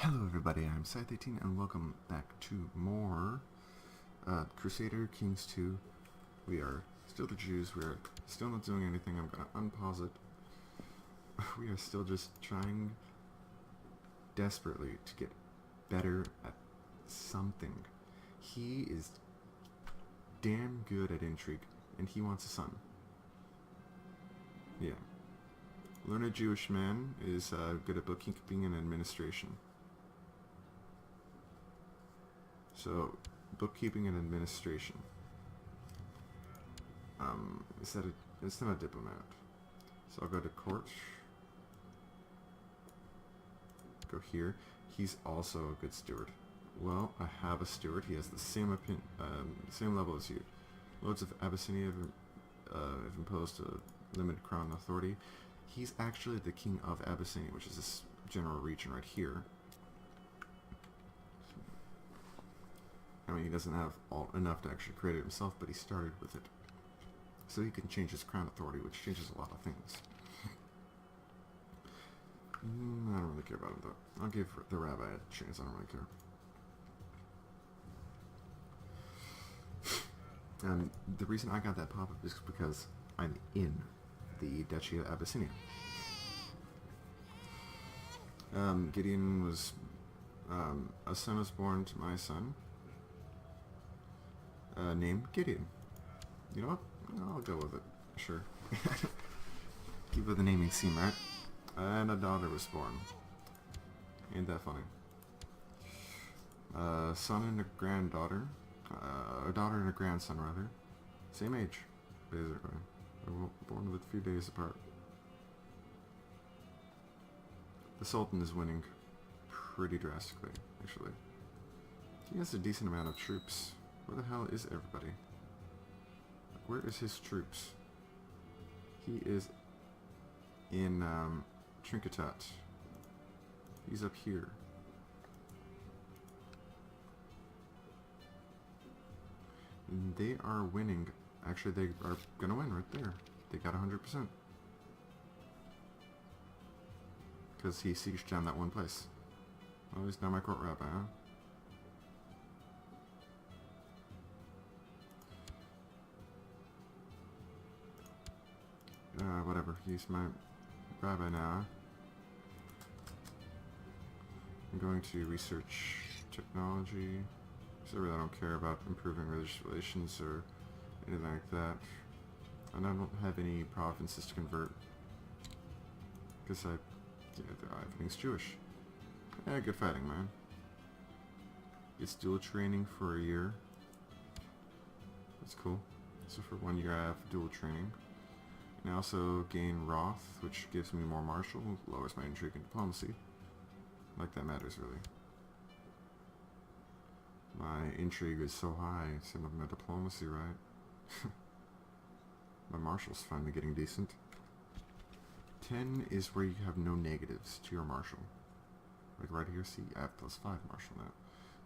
Hello everybody, I'm Scythe18 and welcome back to more Crusader Kings 2. We are still the Jews, we are still not doing anything. I'm gonna unpause it. We are still just trying desperately to get better at something. He is damn good at intrigue and he wants a son. Yeah. Learned Jewish man is good at bookkeeping and administration. So, bookkeeping and administration. It's not a diplomat. So I'll go to court. Go here. He's also a good steward. Well, I have a steward. He has the same same level as you. Lords of Abyssinia have imposed a limited crown authority. He's actually the king of Abyssinia, which is this general region right here. I mean, he doesn't have enough to actually create it himself, but he started with it. So he can change his crown authority, which changes a lot of things. I don't really care about him, though. I'll give the rabbi a chance. I don't really care. And the reason I got that pop-up is because I'm in the duchy of Abyssinia. Gideon was... a son was born to my son. Named Gideon. You know what? I'll go with it. Sure. Keep with the naming scheme, right? And a daughter was born. Ain't that funny? Son and a granddaughter. A daughter and a grandson, rather. Same age, basically. They were born with a few days apart. The Sultan is winning pretty drastically, actually. He has a decent amount of troops. Where the hell is everybody? Where is his troops? He is in Trinketat. He's up here. And they are winning. Actually, they are gonna win right there. They got 100%. Because he sieged down that one place. Oh, he's now my court rabbi, huh? Whatever, he's my rabbi now. I'm going to research technology, because I really don't care about improving religious relations or anything like that. And I don't have any provinces to convert, because everything's Jewish. Yeah, good fighting, man. It's dual training for a year. That's cool. So for 1 year I have dual training. And I also gain Wrath, which gives me more martial, lowers my intrigue and diplomacy. Like that matters, really. My intrigue is so high, same with my diplomacy, right? My martial's finally getting decent. 10 is where you have no negatives to your martial. Like right here, see, I have +5 martial now.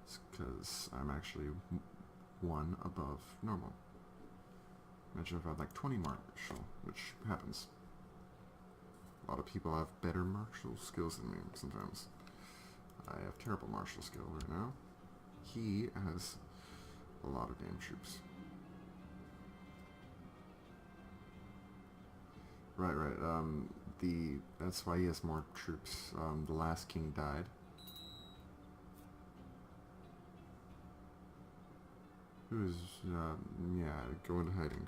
It's because I'm actually 1 above normal. Imagine if I had like 20 martial, which happens. A lot of people have better martial skills than me sometimes. I have terrible martial skill right now. He has a lot of damn troops. Right. That's why he has more troops. The last king died. Who's, yeah, go into hiding.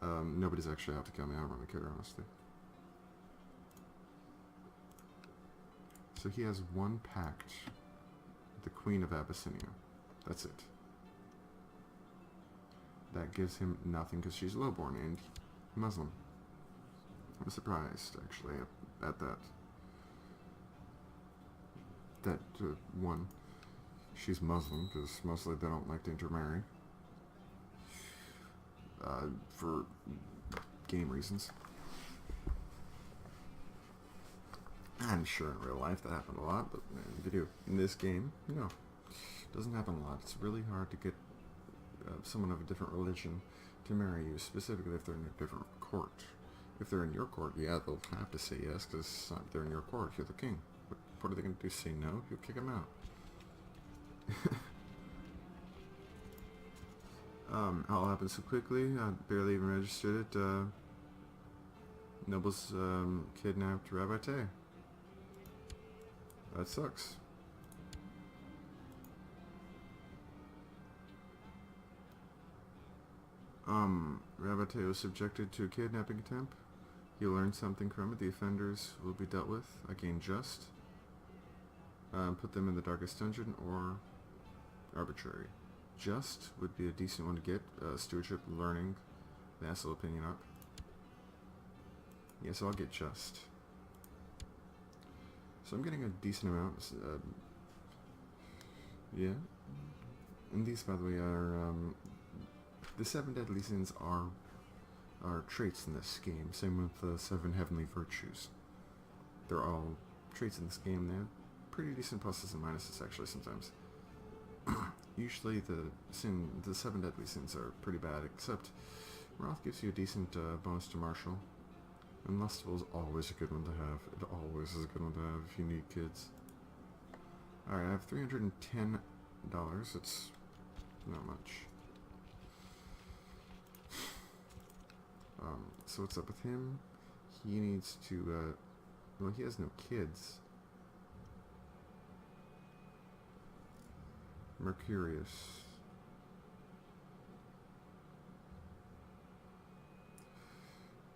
Nobody's actually out to kill me, I don't really care, honestly. So he has one pact with the Queen of Abyssinia. That's it. That gives him nothing because she's lowborn and Muslim. I'm surprised, actually, at that. That, one, she's Muslim, because mostly they don't like to intermarry. For game reasons. I'm sure in real life that happened a lot, but in this game, no. It doesn't happen a lot. It's really hard to get someone of a different religion to marry you, specifically if they're in a different court. If they're in your court, yeah, they'll have to say yes, because they're in your court, you're the king. But What are they going to do? Say no? He'll kick him out. All happened so quickly, I barely even registered it. Nobles kidnapped Rabbi Tay. That sucks. Rabbi Tay was subjected to a kidnapping attempt. He learned something from it. The offenders will be dealt with. Again, just. Put them in the darkest dungeon or arbitrary. Just would be a decent one to get. Stewardship, learning, vassal opinion up. Yes, I'll get just. So I'm getting a decent amount. Yeah. And these, by the way, are the 7 deadly sins are traits in this game. Same with the 7 heavenly virtues. They're all traits in this game. They're pretty decent pluses and minuses actually sometimes. Usually the 7 deadly sins are pretty bad, except Wrath gives you a decent bonus to martial. And Lustful is always a good one to have. It always is a good one to have if you need kids. Alright, I have $310. It's not much. So what's up with him? He needs to, well, he has no kids. Mercurius.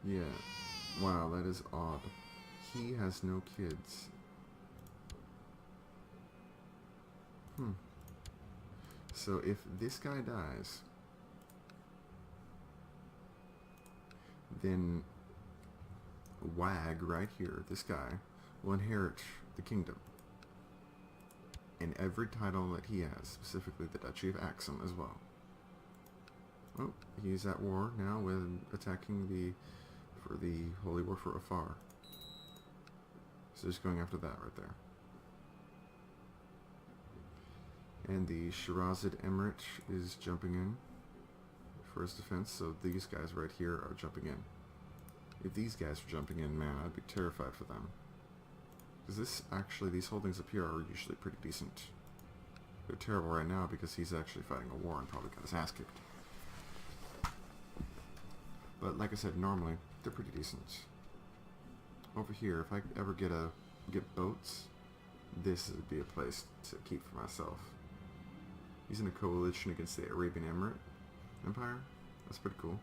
Yeah. Wow, that is odd. He has no kids. So if this guy dies, then Wag right here, this guy, will inherit the kingdom. And every title that he has, specifically the Duchy of Axum as well. Oh, he's at war now with attacking for the Holy War for Afar. So just going after that right there. And the Shirazid Emirate is jumping in for his defense, so these guys right here are jumping in. If these guys are jumping in, man, I'd be terrified for them. Because these holdings up here are usually pretty decent. They're terrible right now because he's actually fighting a war and probably got his ass kicked. But like I said, normally, they're pretty decent. Over here, if I ever get boats, this would be a place to keep for myself. He's in a coalition against the Arabian Emirate Empire. That's pretty cool.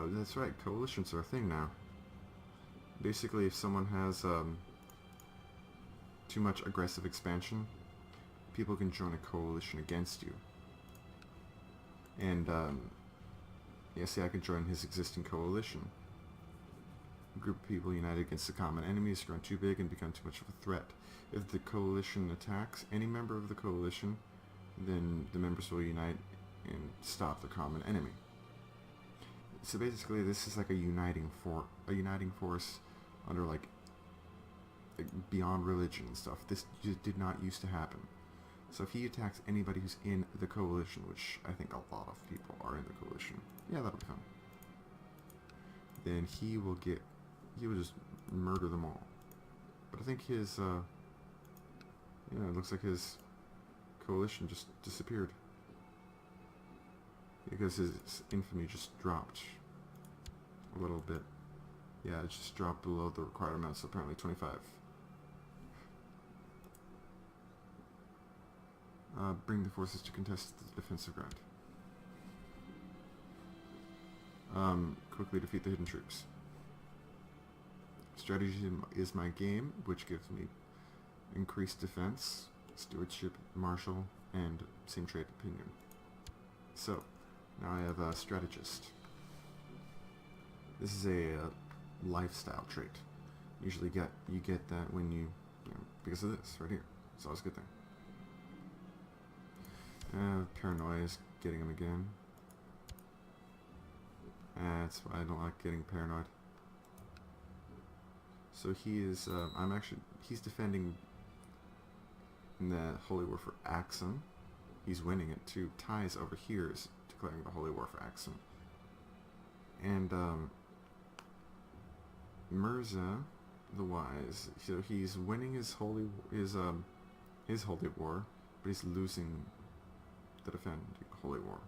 That's right, coalitions are a thing now. Basically, if someone has too much aggressive expansion, people can join a coalition against you. And, yeah, see, I can join his existing coalition. A group of people united against a common enemy has grown too big and become too much of a threat. If the coalition attacks any member of the coalition, then the members will unite and stop the common enemy. So basically, this is like a uniting force under like beyond religion and stuff. This did not used to happen. So if he attacks anybody who's in the coalition, which I think a lot of people are in the coalition, yeah, that'll be fun. Then he will just murder them all. But I think his, it looks like his coalition just disappeared. Because his infamy just dropped a little bit. Yeah, it just dropped below the required amount, so apparently 25. Bring the forces to contest the defensive ground. Quickly defeat the hidden troops. Strategy is my game, which gives me increased defense, stewardship, martial, and same trait opinion. So, now I have a strategist. This is a lifestyle trait. Usually you get that when you know, because of this right here. It's always a good thing. Paranoia is getting him again. That's why I don't like getting paranoid. So he is, he's defending in the Holy War for Axum. He's winning it too. Ties over here is declaring the Holy War for Axum. And, Mirza the wise. So he's winning his holy war, but he's losing the defend holy war.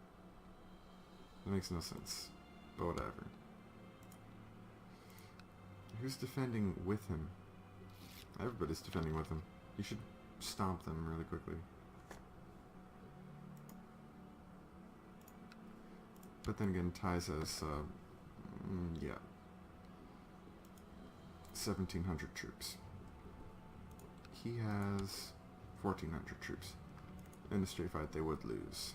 That makes no sense, but whatever. Who's defending with him? Everybody's defending with him. You should stomp them really quickly. But then again, Ties has, yeah, 1,700 troops. He has 1,400 troops. In a straight fight, they would lose.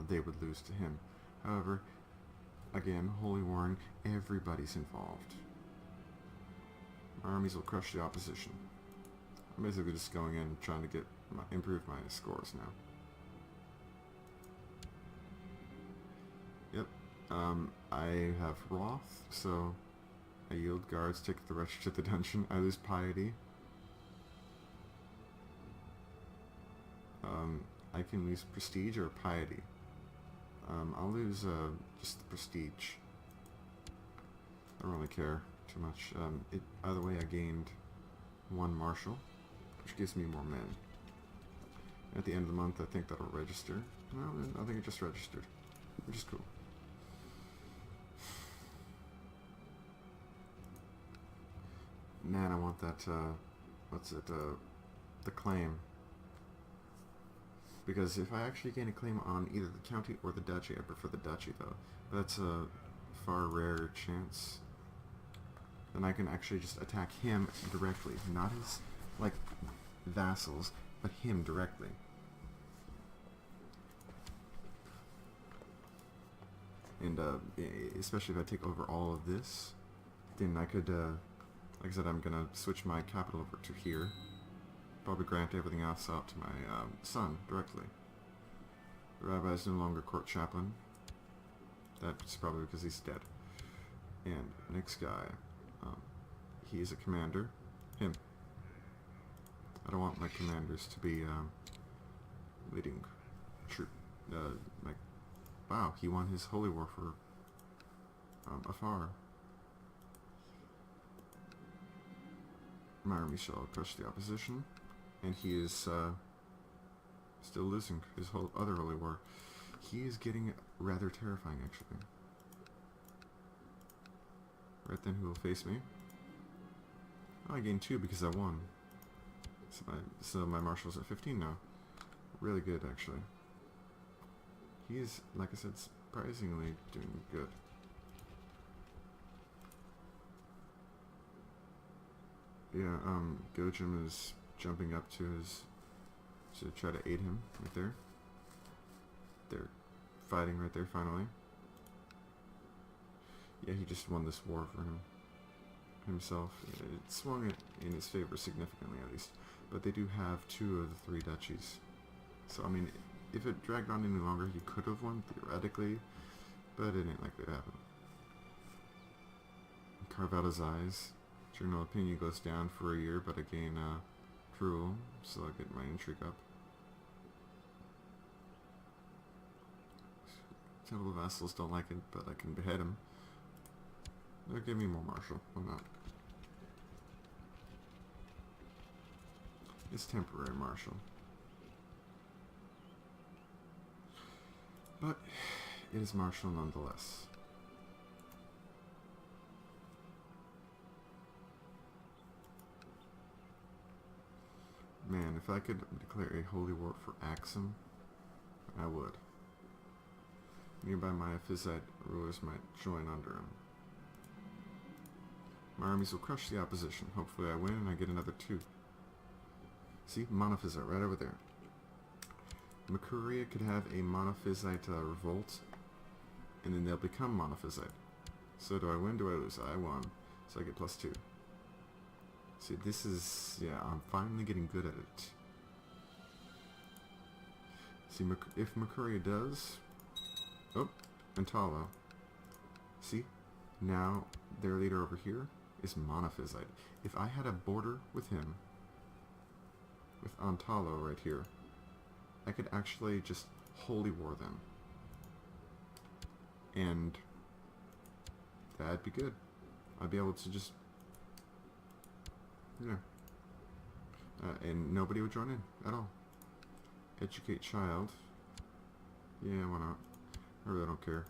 They would lose to him. However, again, holy warring, everybody's involved. Armies will crush the opposition. I'm basically just going in and trying to improve my scores now. Yep. I have Wrath, so I yield guards, take the wretched to the dungeon. I lose piety. I can lose prestige or piety. I'll lose just the prestige. I don't really care too much. Either way, I gained 1 marshal, which gives me more men. At the end of the month, I think that'll register. No, I think it just registered, which is cool. Man, I want that, the claim. Because if I actually gain a claim on either the county or the duchy, I prefer the duchy though. But that's a far rarer chance. Then I can actually just attack him directly. Not his, like, vassals, but him directly. And, especially if I take over all of this, then I could, like I said, I'm gonna switch my capital over to here. Probably grant everything else out to my son directly. The rabbi is no longer court chaplain. That's probably because he's dead. And next guy, he is a commander. Him. I don't want my commanders to be leading troop. Like, wow, he won his holy war for afar. My army shall crush the opposition. And he is still losing his other holy war. He is getting rather terrifying, actually. Right then, who will face me? Oh, I gained 2 because I won. So my marshal's at 15 now. Really good, actually. He is, like I said, surprisingly doing good. Yeah, Gojim is jumping up to try to aid him right there. They're fighting right there finally. Yeah, he just won this war for himself. It swung it in his favor significantly, at least. But they do have 2 of the 3 duchies. So, I mean, if it dragged on any longer, he could have won, theoretically. But it ain't likely to happen. Carve out his eyes. Journal opinion goes down for a year, but I gain cruel, so I get my intrigue up. Temple vassals don't like it, but I can behead him. They'll give me more martial. Why not? It's temporary martial. But it is martial nonetheless. Man, if I could declare a holy war for Axum, I would. Nearby Miaphysite rulers might join under him. My armies will crush the opposition. Hopefully I win and I get another 2. See? Monophysite right over there. Makuria could have a Monophysite revolt, and then they'll become Monophysite. So do I win, do I lose? I won. So I get +2. See, this is... yeah, I'm finally getting good at it. See, if Makuria does... oh, and Talo. See? Now, their leader over here is Monophysite. If I had a border with him, with Antalo right here, I could actually just holy war them. And that'd be good. I'd be able to just Yeah. And nobody would join in at all. Educate child. Yeah, why not? I really don't care.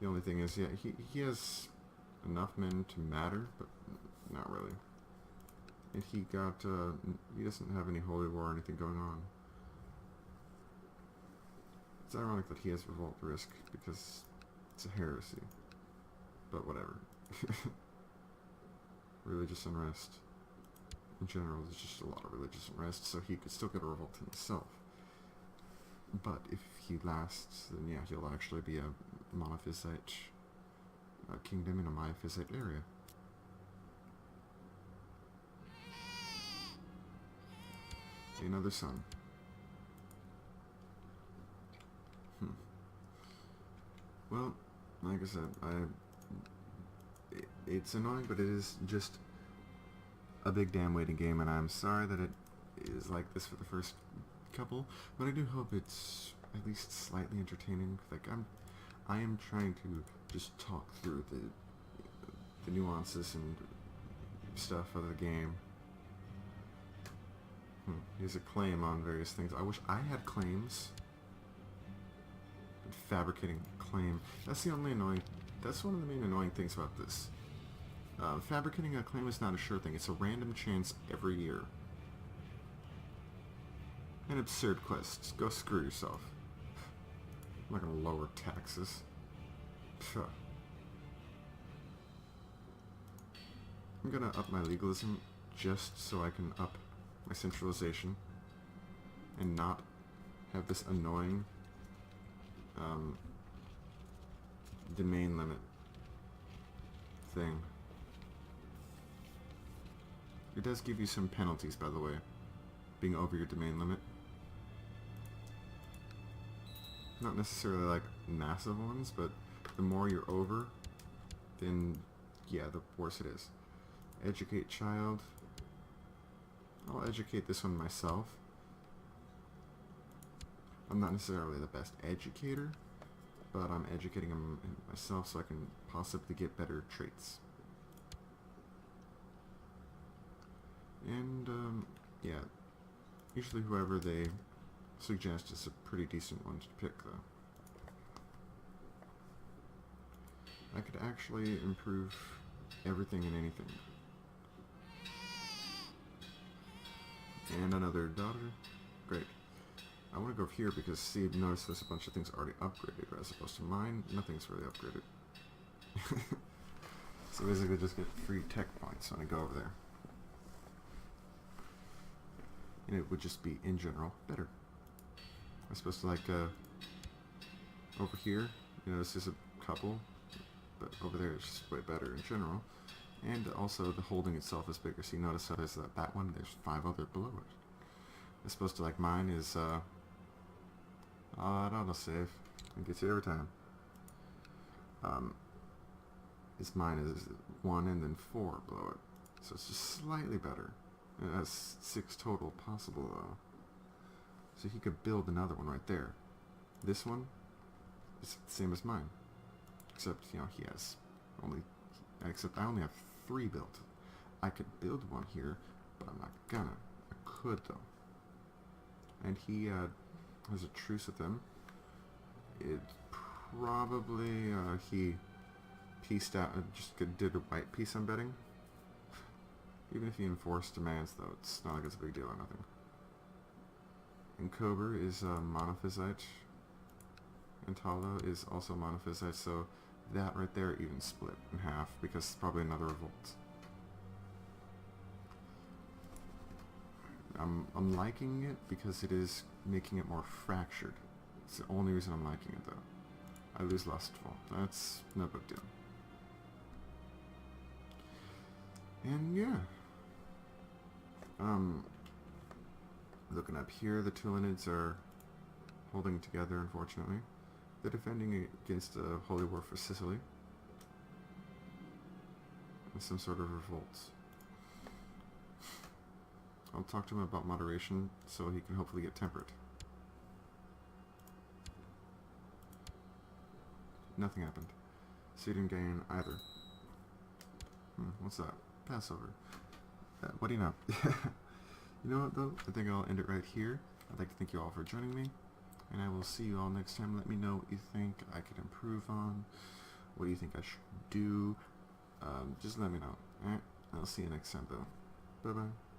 The only thing is, yeah, he has enough men to matter, but not really. And he doesn't have any holy war or anything going on. It's ironic that he has revolt risk, because it's a heresy. But whatever. Religious unrest. In general, there's just a lot of religious unrest, so he could still get a revolt himself. But if he lasts, then yeah, he'll actually be a monophysite kingdom in a monophysite area. Another son. Well, like I said, it's annoying, but it is just a big damn waiting game, and I'm sorry that it is like this for the first couple, but I do hope it's at least slightly entertaining. Like I am trying to just talk through the nuances and stuff of the game. Here's a claim on various things. I wish I had claims. Fabricating a claim. That's one of the main annoying things about this. Fabricating a claim is not a sure thing. It's a random chance every year. And absurd quests. Go screw yourself. I'm not gonna lower taxes. Phew. I'm gonna up my legalism just so I can up my centralization and not have this annoying domain limit thing. It does give you some penalties, by the way, being over your domain limit. Not necessarily like massive ones, but the more you're over, then yeah, the worse it is. Educate child. I'll educate this one myself. I'm not necessarily the best educator, but I'm educating him myself so I can possibly get better traits. And yeah, usually whoever they suggest is a pretty decent one to pick, though. I could actually improve everything and anything. And another daughter. Great. I want to go here because, see, notice there's a bunch of things already upgraded as opposed to mine. Nothing's really upgraded. So basically just get free tech points when I go over there. And it would just be, in general, better. I'm supposed to, like, over here, you notice there's a couple, but over there it's just way better in general. And also the holding itself is bigger. So you notice how there's that one, there's 5 other below it. It's supposed to, like, mine is, autosave. It gets you every time. Mine is 1 and then 4 below it. So it's just slightly better. It has 6 total possible, though. So he could build another one right there. This one is the same as mine. Except, you know, he has only... Except I only have 3 built. I could build one here, but I'm not gonna. I could, though. And he has a truce with them. It probably, he pieced out, just did a white piece, I'm betting. Even if he enforced demands, though, it's not like it's a big deal or nothing. And Kober is monophysite. And Talo is also monophysite, so that right there even split in half, because it's probably another revolt. I'm liking it because it is making it more fractured. It's the only reason I'm liking it, though. I lose lustful. That's no big deal. And yeah. Looking up here, the Tulanids are holding together, unfortunately. They're defending against a holy war for Sicily. And some sort of revolt. I'll talk to him about moderation so he can hopefully get temperate. Nothing happened. So he didn't gain either. What's that? Passover. What do you know? You know what, though? I think I'll end it right here. I'd like to thank you all for joining me, and I will see you all next time. Let me know what you think I could improve on. What do you think I should do? Just let me know. Alright? I'll see you next time, though. Bye-bye.